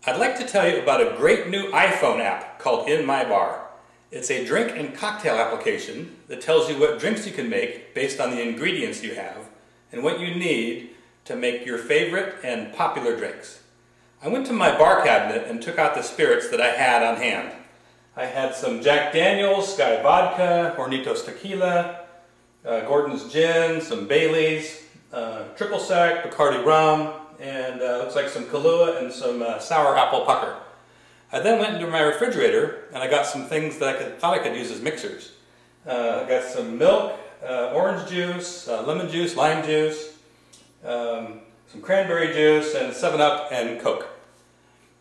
I'd like to tell you about a great new iPhone app called InMyBar. It's a drink and cocktail application that tells you what drinks you can make based on the ingredients you have and what you need to make your favorite and popular drinks. I went to my bar cabinet and took out the spirits that I had on hand. I had some Jack Daniels, Sky Vodka, Hornitos Tequila, Gordon's Gin, some Baileys, Triple Sec, Bacardi Rum, and looks like some Kahlua and some sour apple pucker. I then went into my refrigerator and I got some things that I thought I could use as mixers. I got some milk, orange juice, lemon juice, lime juice, some cranberry juice, and 7-Up and Coke.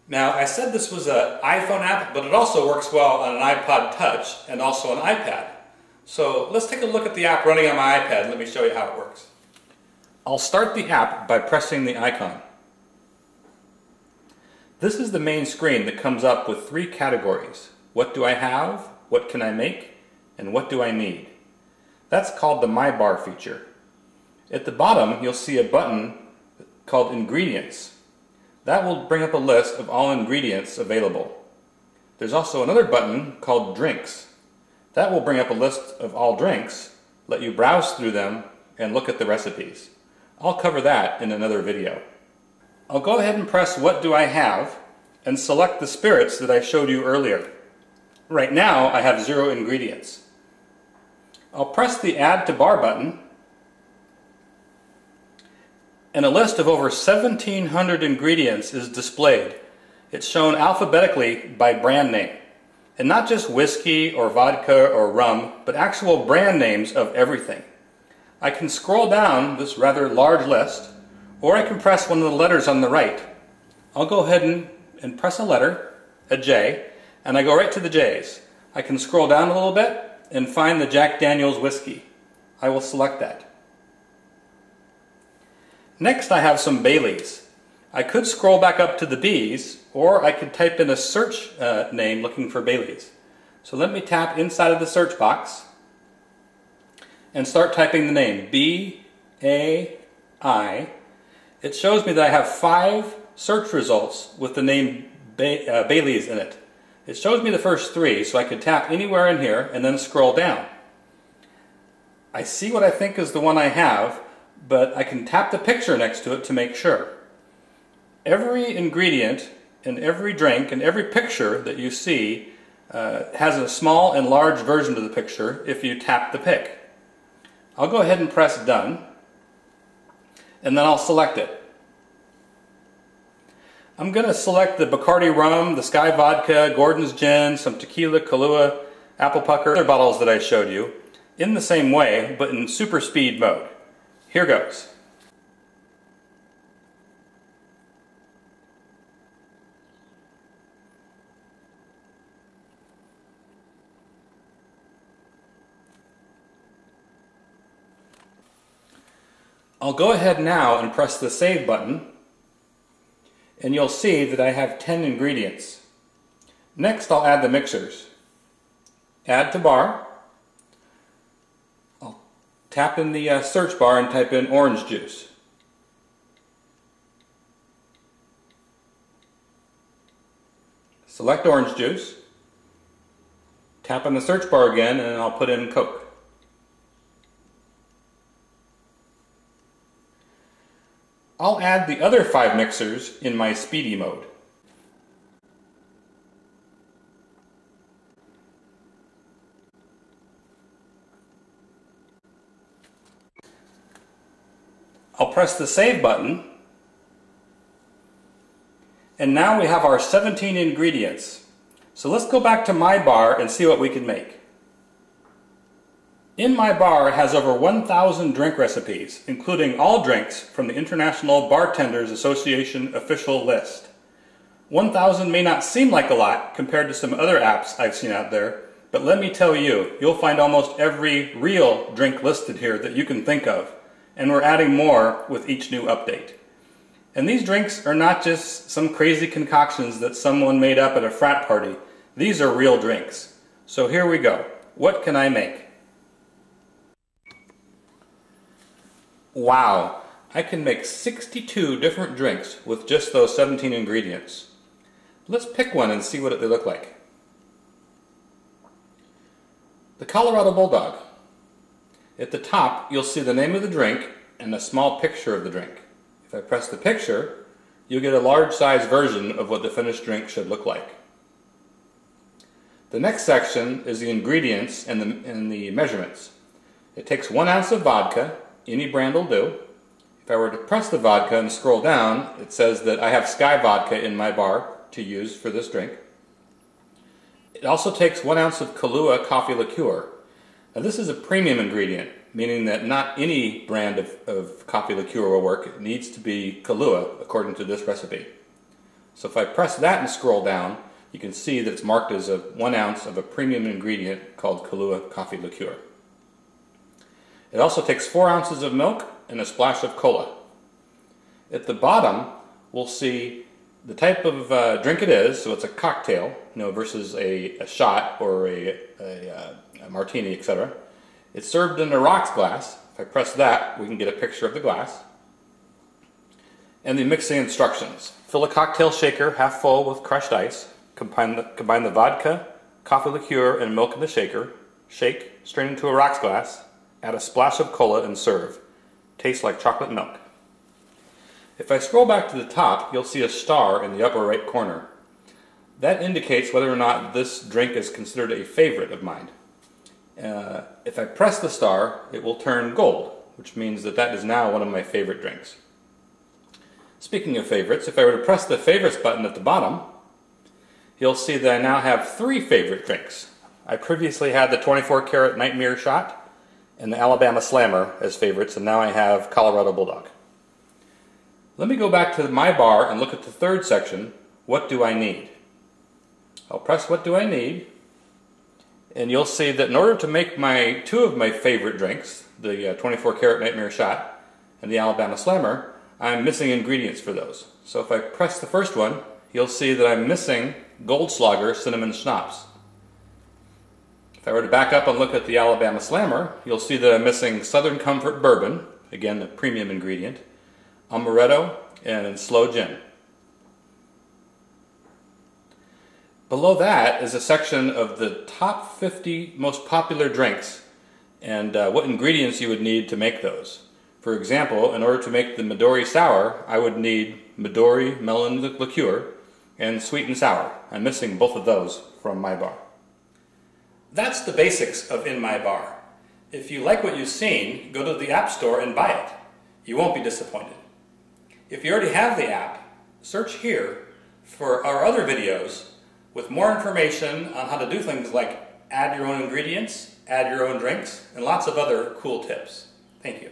Now, I said this was an iPhone app, but it also works well on an iPod Touch and also an iPad. So let's take a look at the app running on my iPad and let me show you how it works. I'll start the app by pressing the icon. This is the main screen that comes up with 3 categories. What do I have? What can I make? And what do I need? That's called the MyBar feature. At the bottom, you'll see a button called Ingredients. That will bring up a list of all ingredients available. There's also another button called Drinks. That will bring up a list of all drinks, let you browse through them, and look at the recipes. I'll cover that in another video. I'll go ahead and press What Do I Have and select the spirits that I showed you earlier. Right now I have 0 ingredients. I'll press the Add to Bar button and a list of over 1,700 ingredients is displayed. It's shown alphabetically by brand name. And not just whiskey or vodka or rum, but actual brand names of everything. I can scroll down this rather large list, or I can press one of the letters on the right. I'll go ahead and press a letter, a J, and I go right to the J's. I can scroll down a little bit and find the Jack Daniels whiskey. I will select that. Next I have some Baileys. I could scroll back up to the B's, or I could type in a search name looking for Baileys. So let me tap inside of the search box and start typing the name, B-A-I. It shows me that I have 5 search results with the name Baileys in it. It shows me the first 3, so I could tap anywhere in here and then scroll down. I see what I think is the one I have, but I can tap the picture next to it to make sure. Every ingredient in every drink and every picture that you see has a small and large version of the picture if you tap the pic. I'll go ahead and press Done, and then I'll select it. I'm going to select the Bacardi Rum, the Sky Vodka, Gordon's Gin, some Tequila, Kahlua, Apple Pucker, other bottles that I showed you, in the same way, but in super speed mode. Here goes. I'll go ahead now and press the Save button, and you'll see that I have 10 ingredients. Next I'll add the mixers. Add to bar. I'll tap in the search bar and type in orange juice. Select orange juice. Tap on the search bar again and I'll put in Coke. I'll add the other 5 mixers in my speedy mode. I'll press the Save button, and now we have our 17 ingredients. So let's go back to MyBar and see what we can make. InMyBar has over 1,000 drink recipes, including all drinks from the International Bartenders Association official list. 1,000 may not seem like a lot compared to some other apps I've seen out there, but let me tell you, you'll find almost every real drink listed here that you can think of, and we're adding more with each new update. And these drinks are not just some crazy concoctions that someone made up at a frat party. These are real drinks. So here we go. What can I make? Wow, I can make 62 different drinks with just those 17 ingredients. Let's pick one and see what they look like. The Colorado Bulldog. At the top, you'll see the name of the drink and a small picture of the drink. If I press the picture, you'll get a large-size version of what the finished drink should look like. The next section is the ingredients and the measurements. It takes 1 ounce of vodka, any brand will do. If I were to press the vodka and scroll down, it says that I have Sky vodka in my bar to use for this drink. It also takes 1 ounce of Kahlua coffee liqueur. Now this is a premium ingredient, meaning that not any brand of coffee liqueur will work. It needs to be Kahlua according to this recipe. So if I press that and scroll down, you can see that it's marked as 1 ounce of a premium ingredient called Kahlua coffee liqueur. It also takes 4 ounces of milk and a splash of cola. At the bottom, we'll see the type of drink it is, so it's a cocktail, versus a shot or a martini, etc. It's served in a rocks glass. If I press that, we can get a picture of the glass. And the mixing instructions. Fill a cocktail shaker half full with crushed ice. Combine the vodka, coffee liqueur, and milk in the shaker. Shake, strain into a rocks glass. Add a splash of cola and serve. Tastes like chocolate milk. If I scroll back to the top, you'll see a star in the upper right corner. That indicates whether or not this drink is considered a favorite of mine. If I press the star, it will turn gold, which means that that is now one of my favorite drinks. Speaking of favorites, if I were to press the favorites button at the bottom, you'll see that I now have 3 favorite drinks. I previously had the 24-karat Nightmare Shot and the Alabama Slammer as favorites, and now I have Colorado Bulldog. Let me go back to my bar and look at the third section, What Do I Need? I'll press What Do I Need, and you'll see that in order to make 2 of my favorite drinks, the 24-karat Nightmare Shot and the Alabama Slammer, I'm missing ingredients for those. So if I press the first one, you'll see that I'm missing Goldschlager Cinnamon Schnapps. If I were to back up and look at the Alabama Slammer, you'll see that I'm missing Southern Comfort Bourbon, again a premium ingredient, Amaretto, and Sloe Gin. Below that is a section of the top 50 most popular drinks and what ingredients you would need to make those. For example, in order to make the Midori Sour, I would need Midori melon liqueur and sweet and sour. I'm missing both of those from my bar. That's the basics of InMyBar. If you like what you've seen, go to the App Store and buy it. You won't be disappointed. If you already have the app, search here for our other videos with more information on how to do things like add your own ingredients, add your own drinks, and lots of other cool tips. Thank you.